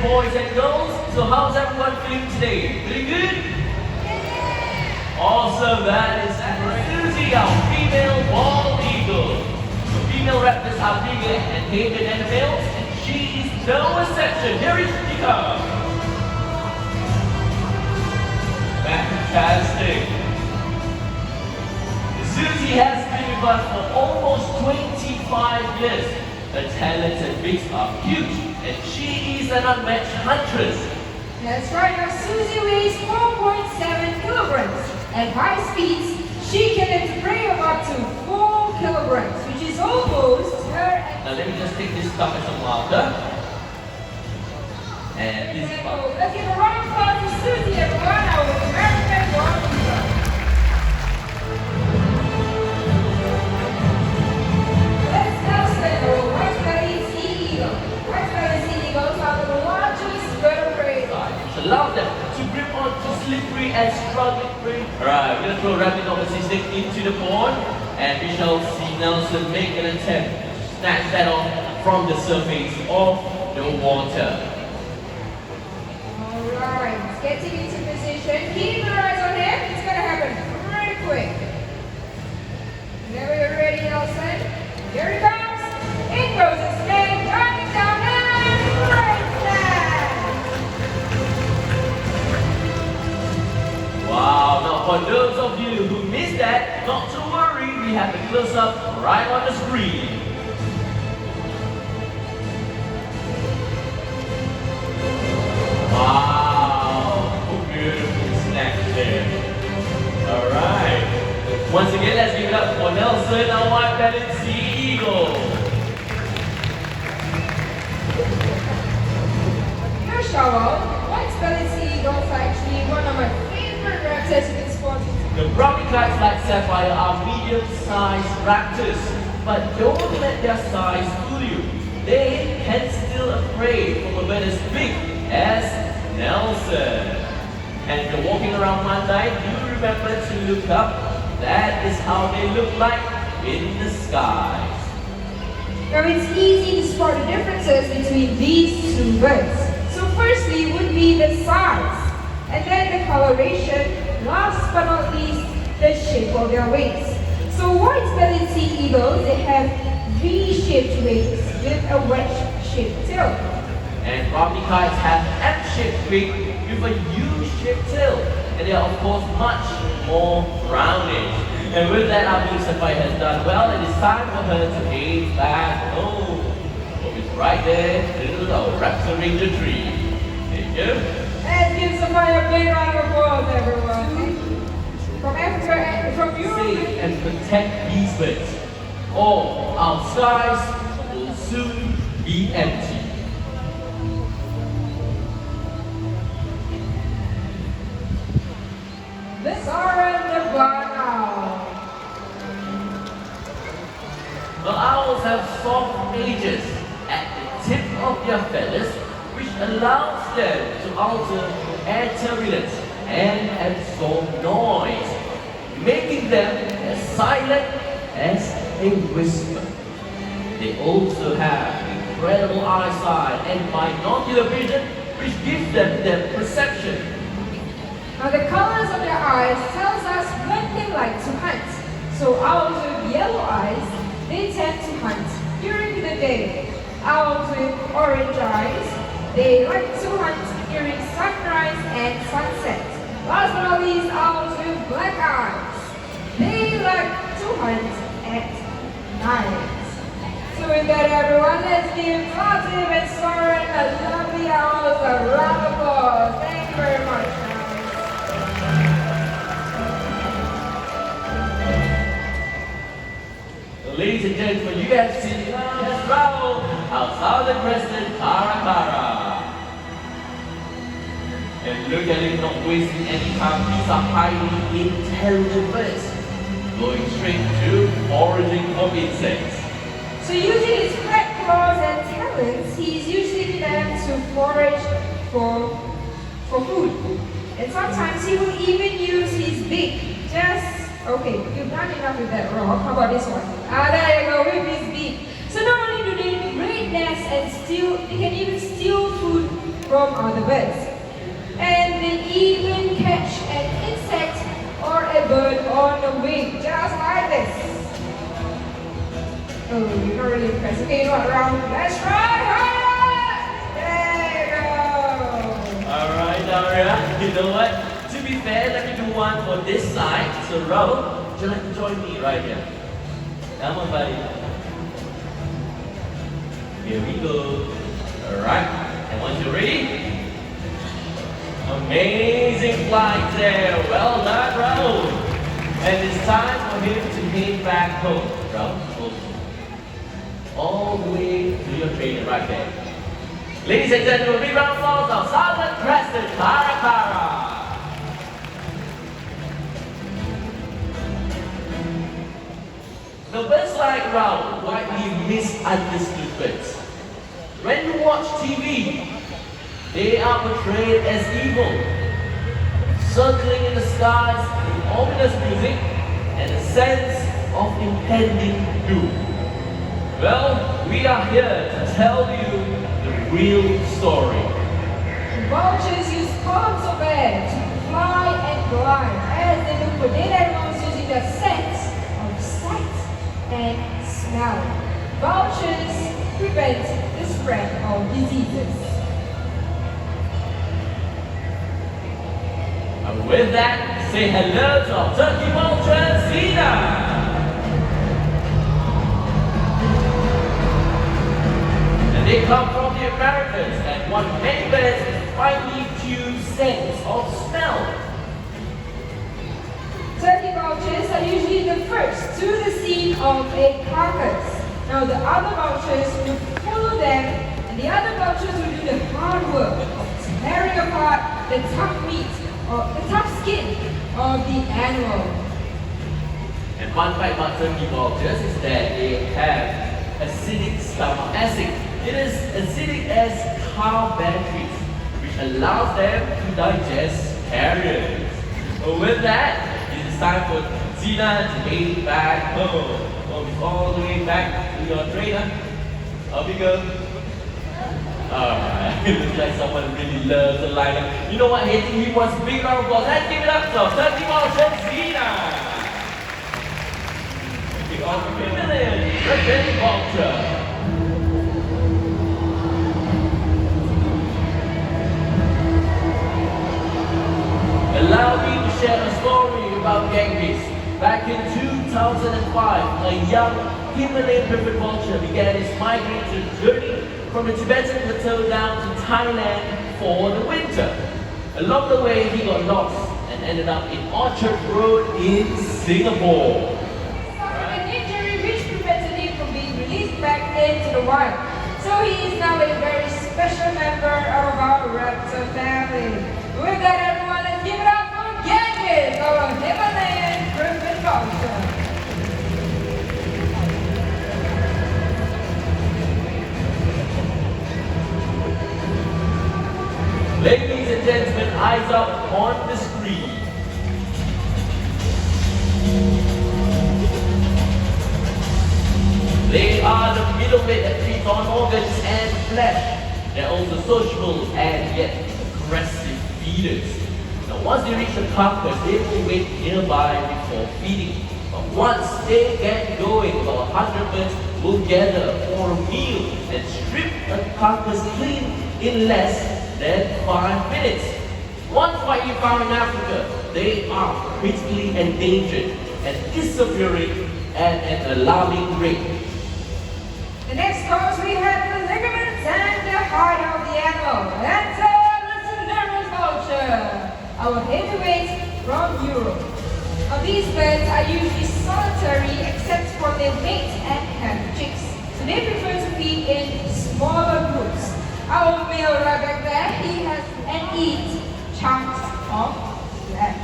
boys and girls. So how's everyone feeling today? Feeling good? Awesome, that is Susie, our female bald eagle. The female raptors are bigger and heavier than the males, and she is no exception. Here is she comes. Fantastic. Susie has been with us for almost 25 years. Her talents and wits are huge, and she is an unmatched huntress. That's right, now Susie weighs 4.7 kilograms. At high speeds, she can lift a prey of up to 4 kilograms, which is almost her. Now let me just take this cup as a marker. And this is Let's give a round of applause for Susie, everyone, our American Bald Eagle. Let's now say our white-bellied sea eagle. White-bellied sea eagles are the largest vertebrates. it allows them to grip onto slippery and struggling prey. Alright, we're gonna throw a rapid overseas stick into the pond, and we shall see Nelson make an attempt to snatch that off from the surface of the water. Alright, getting into position. Keep your eyes on him. It's gonna happen pretty quick. Whenever you're ready, Nelson. Here he comes. In goes the snake, diving down and right snap. Wow, now for those of you who missed that, not to worry, we have the close-up right on the screen. Wow, beautiful snatch there. Alright, once again let's give it up for Nelson, our white-bellied sea eagle. Your shovel, white-bellied sea eagles are actually one of my favorite raptors you can spot. The brownie kites like Sapphire are medium-sized raptors, but don't let their size fool you. They can steal a prey from a bird as big as Nelson. And if you're walking around one night, do remember to look up. That is how they look like in the skies. Now it's easy to spot the differences between these two birds. So firstly would be the size, and then the coloration, last but not least, the shape of their wings. So white-bellied sea eagles, they have V-shaped wings with a wedge-shaped tail. And brownie kites have M-shaped wing with a U-shaped tail. And they are of course much more brownish. And with that, our blue Sapphire has done well. It is time for her to head back home. Oh, it's right there, little old raptor in the tree. There you go. Let's give Sapphire a big round of applause, everyone. From Africa and from Europe. Save and protect these birds, or our skies will soon be empty. The Soren the Barn Owl. The owls have soft edges at the tip of their feathers, which allows them to alter air turbulence and absorb noise, making them as silent as a whisper. They also have incredible eyesight and binocular vision, which gives them their perception. Now the colors of their eyes tells us when they like to hunt. So owls with yellow eyes, they tend to hunt during the day. Owls with orange eyes, they like to hunt during sunrise and sunset. Last but not least, owls with black eyes, they like to hunt at night. So with that, everyone, let's give Latif and Soren a lovely owls a round of applause. Thank you very much, guys. Ladies and gentlemen, you have seen us travel our southern crested Caracara. And look at it, not wasting any time. These are highly intelligent birds, going straight to foraging of insects. So using his flat claws and talons, he's using them to forage for food. And sometimes he will even use his beak. Okay, you've done enough with that rock. How about this one? There you go, with his beak. So not only do they raid nests and steal, they can even steal food from other birds. And they even catch an insect or a bird on the wing, just like this. Oh, you're not really impressed. Okay, you know what, round? Let's try harder! There you go! Alright, Daria, you know what? To be fair, let me do one for this side. So, Raul, would you like to join me right here? Come on, buddy. Here we go. Alright, and once you're ready, amazing flight there. Well done, Raul. And it's time for him to head back home. Raul, all the way to your trainer right there. Ladies and gentlemen, big round of applause of Southern Crescent Caracara. Now, birds like Raul, widely misunderstood birds. When you watch TV, they are portrayed as evil, circling in the skies with ominous music and a sense of impending doom. Well, we are here to tell you the real story. Vultures use columns of air to fly and glide as they look for dead animals using their sense of sight and smell. Vultures prevent the spread of diseases. And with that, say hello to our turkey vulture, Zena. And they come from the Americas and what many birds finely tuned sense of smell. Turkey vultures are usually the first to the scene of a carcass. Now the other vultures will follow them, and the other vultures will do the hard work of tearing apart the tough meat or the tough skin of the animal. And one fact about turkey vultures is that they have acidic stomach acid. It is acidic as cow batteries, which allows them to digest carrion. With that, it is time for Zena to head back home. All the way back to your trainer. Up you go. Alright, looks like someone really loves the lineup. You know what? He wants a big round of applause. Let's give it up to turkey vulture Zena. Big round of applause. Turkey vulture. Allow me to share a story about Genghis. Back in 2005, a young Himalayan privet vulture began its migratory journey from the Tibetan plateau down to Thailand for the winter. Along the way, he got lost and ended up in Orchard Road in Singapore. Suffering an injury which prevented him from being released back into the wild. So he is now a very special member of our raptor family. With that, everyone, let's give it up for Genghis, our Himalayan privet vulture. Ladies and gentlemen, eyes up on the screen. They are the middleweight that feeds on organs and flesh. They're also sociable and yet aggressive feeders. Now once they reach the carcass, they will wait nearby before feeding. But once they get going, about 100 birds will gather for a meal and strip the carcass clean in less than 5 minutes. Once widely found in Africa, they are critically endangered and disappearing at an alarming rate. The next course we have the ligaments and the heart of the animal. That's the Cinereous vulture, our heavyweight from Europe. Now these birds are usually solitary except for their mates and have chicks. So they prefer to feed in smaller groups. Our male right back there, he has and eats chunks of flesh.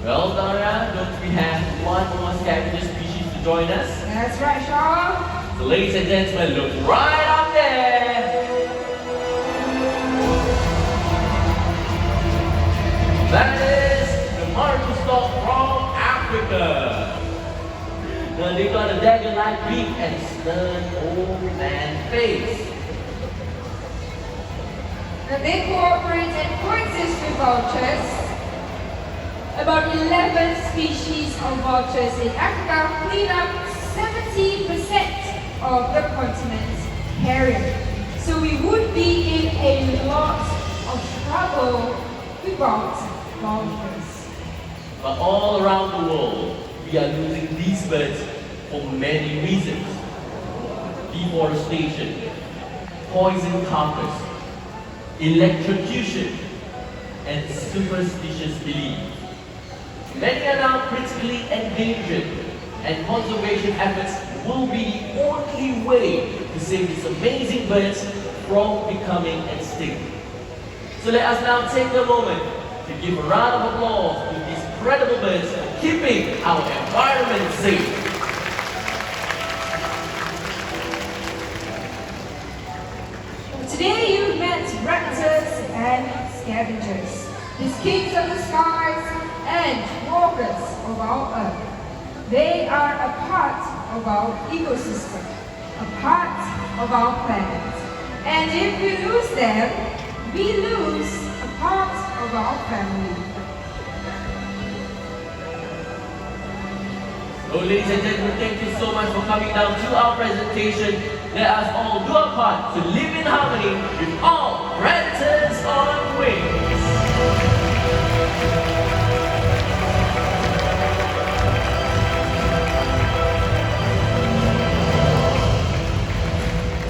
Well, Dara, don't we have one more scavenger species to join us? That's right, Shaw. So ladies and gentlemen, look right up there. That is the marble stalk from Africa. Now they got a dagger-like beak and stern old man face. Now they cooperate and coexist with vultures. About 11 species of vultures in Africa clean up 70% of the continent's area. So we would be in a lot of trouble without vultures. But all around the world, we are losing these birds for many reasons. Deforestation, poison carcass, electrocution, and superstitious belief. Many are now critically endangered, and conservation efforts will be the only way to save these amazing birds from becoming extinct. So let us now take a moment to give a round of applause to these incredible birds for keeping our environment safe. Today you met raptors and scavengers, these kings of the skies and walkers of our earth. They are a part of our ecosystem, a part of our planet. And if we lose them, we lose a part of our family. So ladies and gentlemen, thank you so much for coming down to our presentation. Let us all do our part to live in harmony with all predators on wings.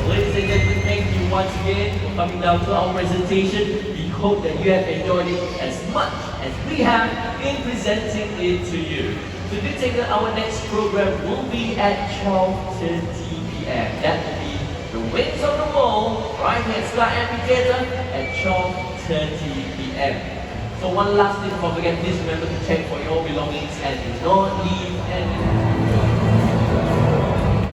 Ladies and gentlemen, thank you once again for coming down to our presentation. We hope that you have enjoyed it as much as we have in presenting it to you. So do take note, our next program will be at 12:30 p.m. That will be The Wings of the World, right here at Sky Amphitheater at 12:30 p.m. So one last thing before we forget, please remember to check for your belongings and do not leave anything.